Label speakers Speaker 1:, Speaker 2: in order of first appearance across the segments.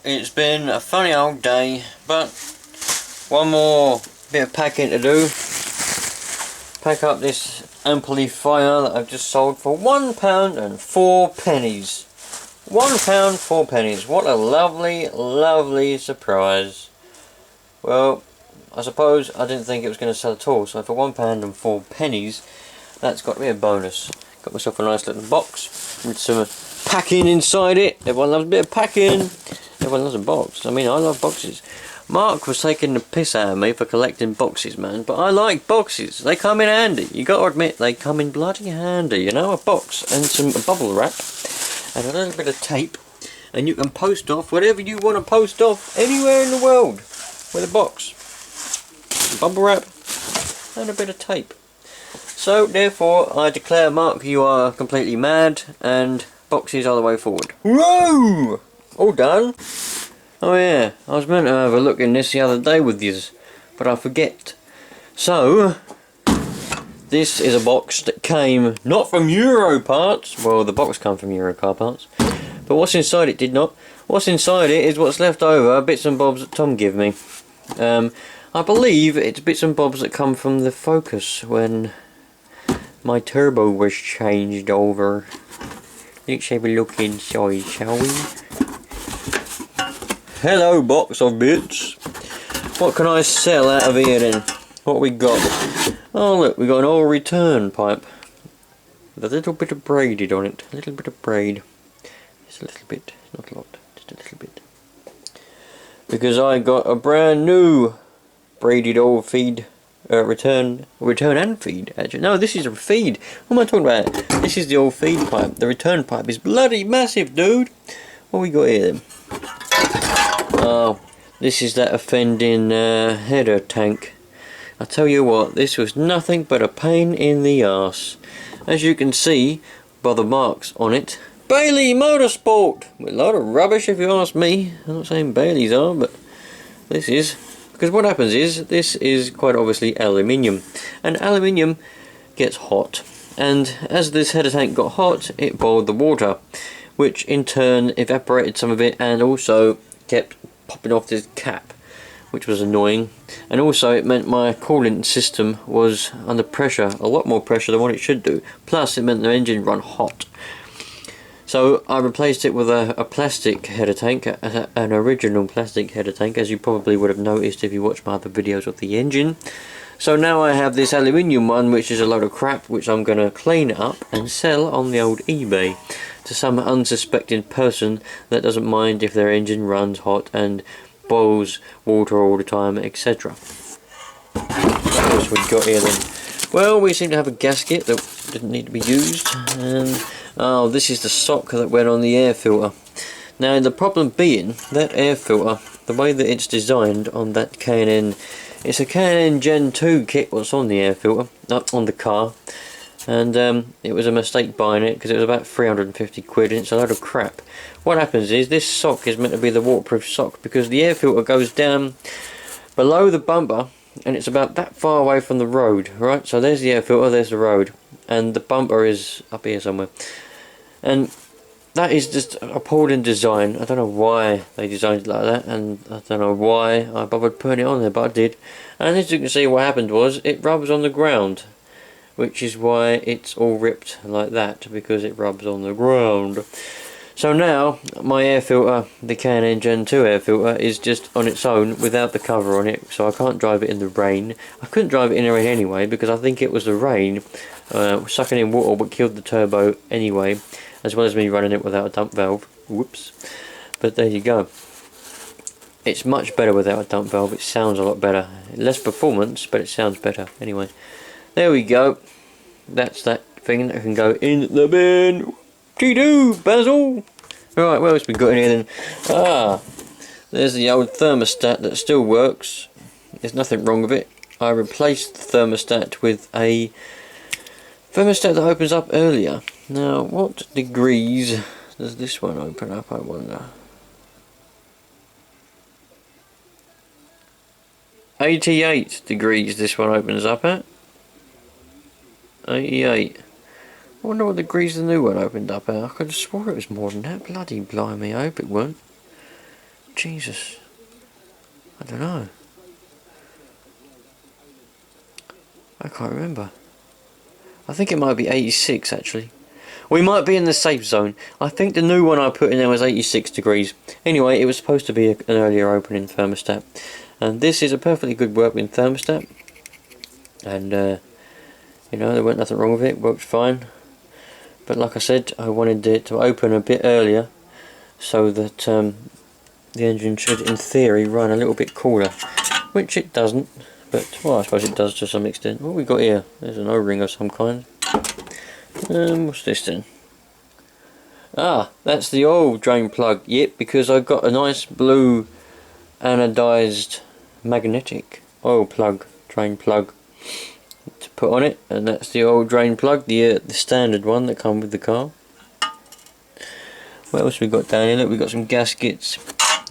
Speaker 1: it's been a funny old day, but one more bit of packing to do. Pack up this amplifier that I've just sold for £1 and 4 pennies. £1 4 pennies. What a lovely, lovely surprise. Well, I suppose I didn't think it was going to sell at all, so for £1 and 4 pennies, that's got to be a bonus. Got myself a nice little box with some packing inside it. Everyone loves a bit of packing. Everyone loves a box. I mean, I love boxes. Mark was taking the piss out of me for collecting boxes, man, but I like boxes. They come in handy. You got to admit, they come in bloody handy. You know, a box and some bubble wrap and a little bit of tape, and you can post off whatever you want to post off anywhere in the world with a box, bubble wrap, and a bit of tape. So, therefore, I declare, Mark, you are completely mad, and boxes are the way forward. Whoa! All done. Oh yeah, I was meant to have a look in this the other day with yous, but I forget. So, this is a box that came not from Euro parts. Well, the box came from Euro car parts, but what's inside it did not. What's inside it is what's left over, bits and bobs that Tom gave me. I believe it's bits and bobs that come from the Focus when my turbo was changed over. Let's have a look inside, shall we? Hello, box of bits. What can I sell out of here then? What we got? Oh look, we got an oil return pipe with a little bit of braided on it. A little bit of braid. Just a little bit, not a lot, just a little bit. Because I got a brand new braided oil feed. Return and feed, actually. No, this is a feed. What am I talking about? This is the old feed pipe. The return pipe is bloody massive, dude. What we got here then? Oh, this is that offending header tank. I tell you what, this was nothing but a pain in the arse. As you can see by the marks on it, Bailey Motorsport! A lot of rubbish if you ask me. I'm not saying Bailey's are, but this is. Because what happens is, this is quite obviously aluminium, and aluminium gets hot, and as this header tank got hot, it boiled the water, which in turn evaporated some of it and also kept popping off this cap, which was annoying, and also it meant my coolant system was under pressure, a lot more pressure than what it should do, plus it meant the engine run hot. So I replaced it with a plastic header tank, an original plastic header tank, as you probably would have noticed if you watched my other videos of the engine. So now I have this aluminium one, which is a load of crap, which I'm going to clean up and sell on the old eBay to some unsuspecting person that doesn't mind if their engine runs hot and boils water all the time, etc. What else we got here then? Well, we seem to have a gasket that didn't need to be used, and oh, this is the sock that went on the air filter. Now the problem being, that air filter, the way that it's designed on that K&N, it's a K&N Gen 2 kit what's on the air filter, not on the car, and it was a mistake buying it because it was about 350 quid and it's a load of crap. What happens is, this sock is meant to be the waterproof sock because the air filter goes down below the bumper and it's about that far away from the road, right? So there's the air filter, there's the road, and the bumper is up here somewhere. And that is just appalling design. I don't know why they designed it like that, and I don't know why I bothered putting it on there, but I did. And as you can see, what happened was, it rubs on the ground, which is why it's all ripped like that, because it rubs on the ground. So now, my air filter, the K&N Gen 2 air filter, is just on its own without the cover on it, so I can't drive it in the rain. I couldn't drive it in the rain anyway, because I think it was the rain sucking in water what killed the turbo anyway, as well as me running it without a dump valve. Whoops. But there you go. It's much better without a dump valve. It sounds a lot better. Less performance, but it sounds better. Anyway, there we go. That's that thing that can go in the bin. Gee-doo, Basil! Right, what else we got in here then? Ah, there's the old thermostat that still works. There's nothing wrong with it. I replaced the thermostat with a thermostat that opens up earlier. Now, what degrees does this one open up, I wonder? 88 degrees this one opens up at. 88. I wonder what degrees the new one opened up at. I could have swore it was more than that. Bloody blimey, I hope it weren't. Jesus. I don't know. I can't remember. I think it might be 86 actually. We might be in the safe zone. I think the new one I put in there was 86 degrees. Anyway, it was supposed to be an earlier opening thermostat. And this is a perfectly good working thermostat. And, you know, there wasn't nothing wrong with it. It worked fine. But like I said, I wanted it to open a bit earlier, so that the engine should, in theory, run a little bit cooler. Which it doesn't. But, well, I suppose it does to some extent. What have we got here? There's an O-ring of some kind. What's this then? Ah, that's the oil drain plug. Yep, because I got a nice blue anodized magnetic oil plug, drain plug to put on it, and that's the oil drain plug, the standard one that come with the car. What else we got down here? Look, we got some gaskets.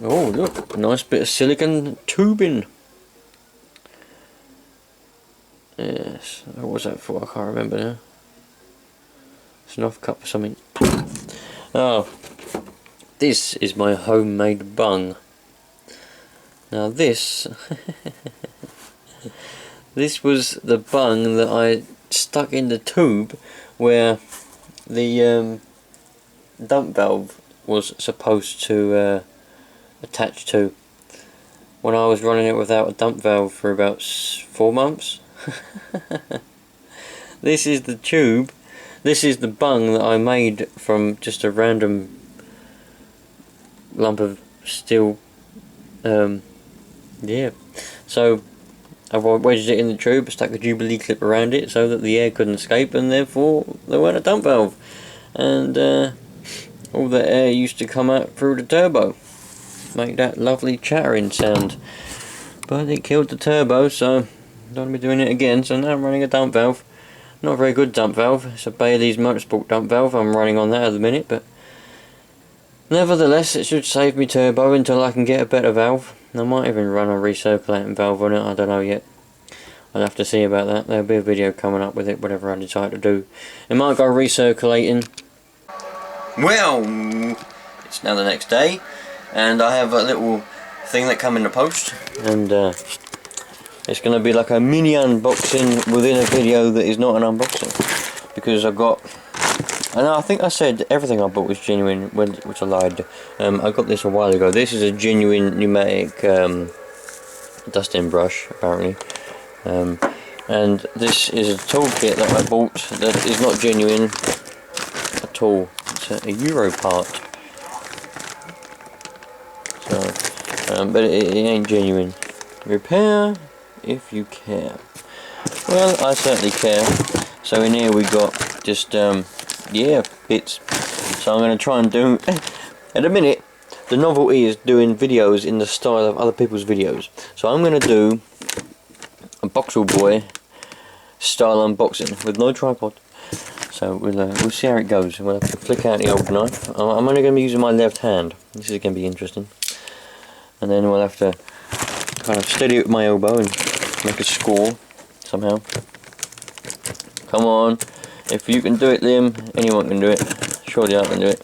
Speaker 1: Oh, look, a nice bit of silicon tubing. Yes, what was that for? I can't remember now. It's an off cut for something. Oh, this is my homemade bung. Now this, this was the bung that I stuck in the tube where the dump valve was supposed to attach to. When I was running it without a dump valve for about 4 months. This is the tube. This is the bung that I made from just a random lump of steel. Yeah. So I wedged it in the tube, stuck a Jubilee clip around it so that the air couldn't escape, and therefore there weren't a dump valve. And all the air used to come out through the turbo, make that lovely chattering sound. But it killed the turbo, so don't want to be doing it again. So now I'm running a dump valve. Not a very good dump valve. It's a Bailey's Motorsport dump valve. I'm running on that at the minute, but nevertheless, it should save me turbo until I can get a better valve. I might even run a recirculating valve on it. I don't know yet. I'll have to see about that. There'll be a video coming up with it, whatever I decide to do. It might go recirculating. Well, it's now the next day, and I have a little thing that come in the post, and it's going to be like a mini unboxing within a video that is not an unboxing, because I got, and I think I said everything I bought was genuine, which I lied. I got this a while ago. This is a genuine pneumatic dusting brush, apparently, and this is a toolkit that I bought that is not genuine at all. It's a Euro part, so, but it ain't genuine. Repair if you care. Well, I certainly care. So in here we got just yeah, bits. So I'm going to try and do, at a minute, the novelty is doing videos in the style of other people's videos. So I'm going to do a Boxall Boy style unboxing with no tripod. So we'll see how it goes. We'll have to flick out the old knife. I'm only going to be using my left hand. This is going to be interesting. And then we'll have to kind of steady it with my elbow and make a score somehow. Come on, if you can do it, Liam, anyone can do it. Surely I can do it.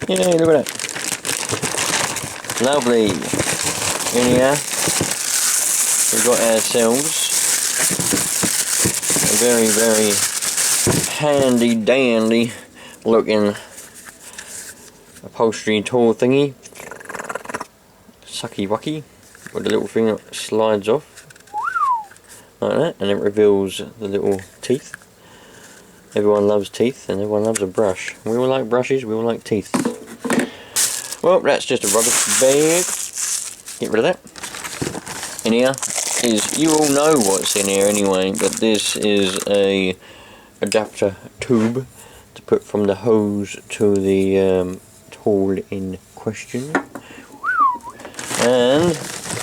Speaker 1: Yeah, look at that. Lovely. In here, we've got ourselves a very, very handy dandy looking upholstery tool thingy. Sucky wucky. With the little thing that slides off like that, and it reveals the little teeth. Everyone loves teeth, and everyone loves a brush. We all like brushes, we all like teeth. Well, that's just a rubbish bag. Get rid of that. In here is, you all know what's in here anyway, but this is a adapter tube to put from the hose to the tool in question. And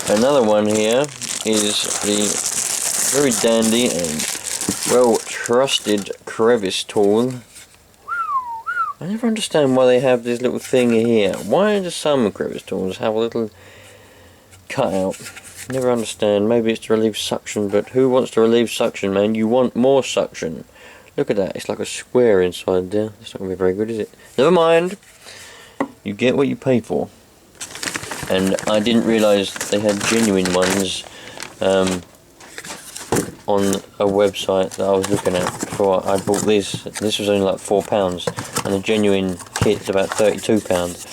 Speaker 1: another one here is the very dandy and well trusted crevice tool. I never understand why they have this little thing here. Why do some crevice tools have a little cutout? Never understand. Maybe it's to relieve suction, but who wants to relieve suction, man? You want more suction. Look at that, it's like a square inside there. That's not going to be very good, is it? Never mind. You get what you pay for. and I didn't realise they had genuine ones on a website that I was looking at before I bought this. This was only like £4, and the genuine kit's about £32.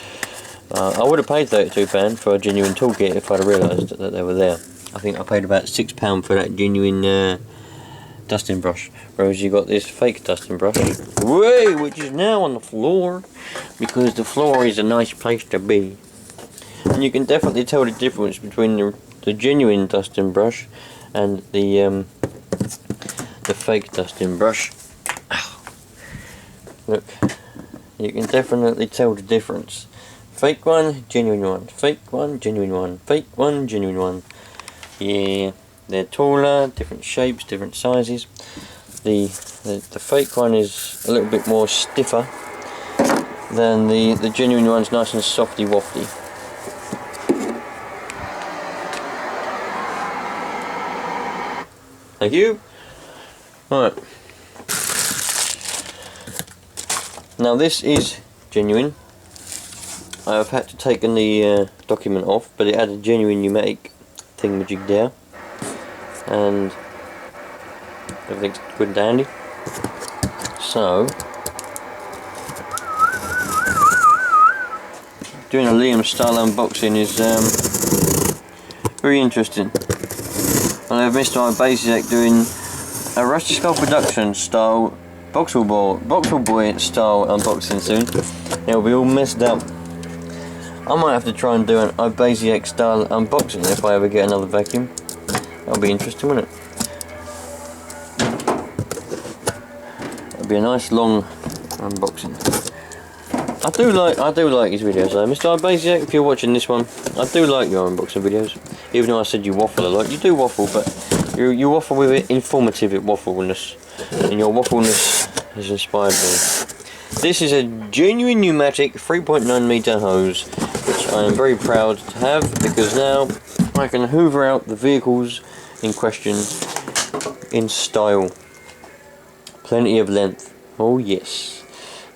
Speaker 1: I would have paid £32 for a genuine toolkit if I'd have realised that they were there. I think I paid about £6 for that genuine dusting brush, whereas you got this fake dusting brush, which is now on the floor, because the floor is a nice place to be. And you can definitely tell the difference between the genuine dusting brush and the fake dusting brush. Look, you can definitely tell the difference. Fake one, genuine one. Fake one, genuine one. Fake one, genuine one. Yeah, they're taller, different shapes, different sizes. The fake one is a little bit more stiffer than the genuine one's nice and softy wafty. Thank you. Right. Now this is genuine. I have had to take the document off, but it had a genuine pneumatic thingamajig there, and everything's good and dandy. So, doing a Liam style unboxing is very interesting. I have Mr. Basiac doing a RustySkull production style Boxall Boy style unboxing soon. It'll be all messed up. I might have to try and do an Basiac style unboxing if I ever get another vacuum. That'll be interesting, won't it? It'll be a nice long unboxing. I do like his videos though. Mr. Basiac, if you're watching this one, I do like your unboxing videos. Even though I said you waffle a lot, you do waffle, but you waffle with it informative waffleness, and your waffleness has inspired me. This is a genuine pneumatic 3.9 meter hose, which I am very proud to have, because now I can hoover out the vehicles in question in style. Plenty of length. Oh yes.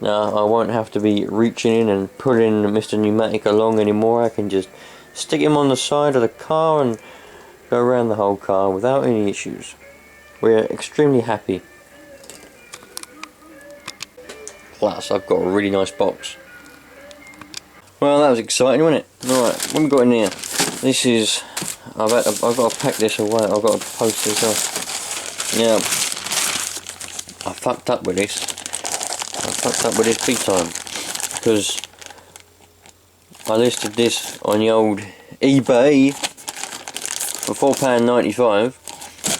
Speaker 1: Now I won't have to be reaching in and pulling Mr. Pneumatic along anymore. I can just stick him on the side of the car and go around the whole car without any issues. We're extremely happy. Plus I've got a really nice box. Well, that was exciting, wasn't it? Alright, what have we got in here? This is... I've got to pack this away. I've got to post this off. Yeah, I fucked up with this. I fucked up with this big time, because I listed this on the old eBay for £4.95,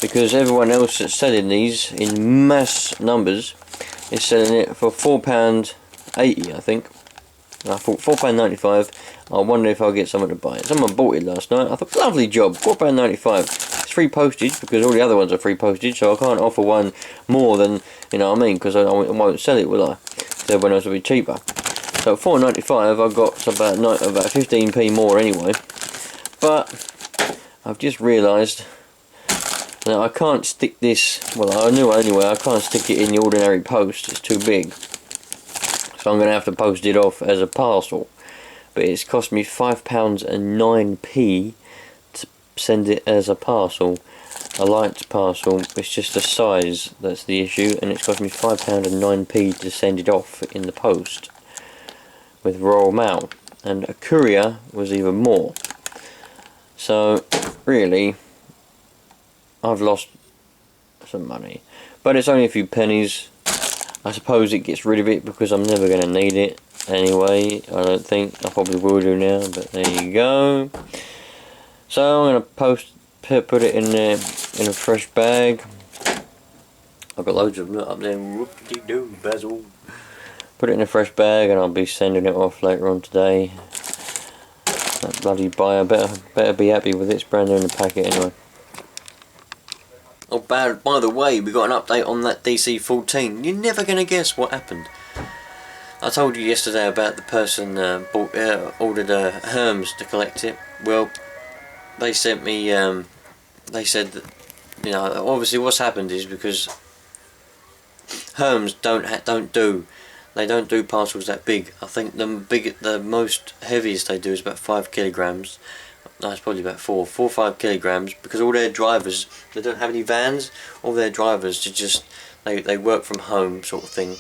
Speaker 1: because everyone else that's selling these in mass numbers is selling it for £4.80, I think. And I thought £4.95, I wonder if I'll get someone to buy it. Someone bought it last night. I thought, lovely job, £4.95. It's free postage, because all the other ones are free postage, so I can't offer one more than, you know what I mean, because I won't sell it, will I? So everyone else will be cheaper. So at £4.95 I got about 15p more anyway. But I've just realised that I can't stick this, well, I knew anyway, I can't stick it in the ordinary post, it's too big. So I'm going to have to post it off as a parcel. But it's cost me £5.09 to send it as a parcel. A light parcel. It's just the size that's the issue, and it's cost me £5.09 to send it off in the post with Royal Mail, and a courier was even more. So really I've lost some money, but it's only a few pennies. I suppose it gets rid of it because I'm never going to need it anyway. I don't think. I probably will do now, but there you go. So I'm going to put it in there in a fresh bag. I've got loads of them up there. Whoop-de-doo, Basil. Put it in a fresh bag, and I'll be sending it off later on today. That bloody buyer better be happy with it. It's brand new in the packet anyway. Oh, by the way, we got an update on that DC14. You're never going to guess what happened. I told you yesterday about the person ordered Hermes to collect it. Well, they sent me. They said that, you know, obviously what's happened is because Hermes don't do they don't do parcels that big. I think the most heaviest they do is about 5 kilograms. No, it's probably about 4 or 5 kilograms, because all their drivers, they don't have any vans. All their drivers, they work from home sort of thing,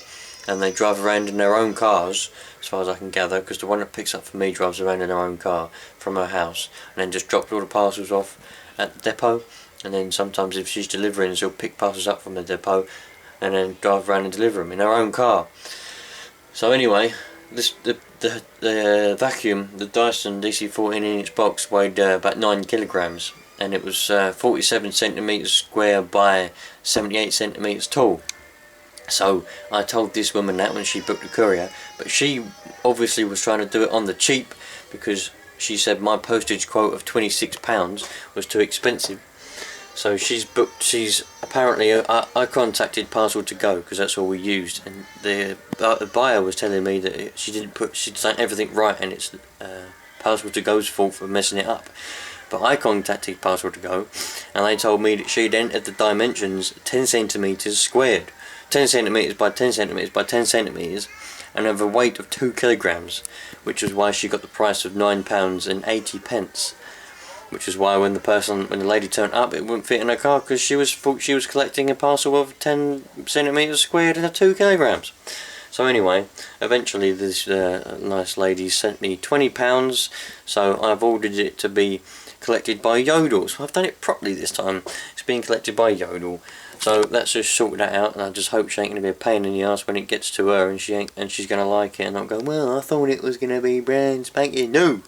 Speaker 1: and they drive around in their own cars, as far as I can gather, because the one that picks up for me drives around in her own car from her house, and then just drops all the parcels off at the depot. And then sometimes if she's delivering, she'll pick parcels up from the depot and then drive around and deliver them in her own car. So anyway, the vacuum, the Dyson DC14 in its box weighed about 9 kilograms, and it was 47 centimeters square by 78 centimeters tall. So I told this woman that when she booked the courier, but she obviously was trying to do it on the cheap, because she said my postage quote of £26 was too expensive. So she's apparently, I contacted Parcel to Go, because that's all we used, and the buyer was telling me that she'd done everything right, and it's Parcel to Go's fault for messing it up. But I contacted Parcel to Go, and they told me that she'd entered the dimensions 10 centimeters squared, 10 centimeters by 10 centimeters by 10 centimeters, and of a weight of 2 kilograms, which was why she got the price of £9.80. Which is why when the lady turned up, it wouldn't fit in her car, because she thought she was collecting a parcel of 10 centimeters squared and 2 kilograms. So anyway, eventually this nice lady sent me £20, so I've ordered it to be collected by Yodel. So I've done it properly this time. It's being collected by Yodel. So let's just sort that out, and I just hope she ain't going to be a pain in the ass when it gets to her, and she's going to like it and not go, well, I thought it was going to be brand spanking new.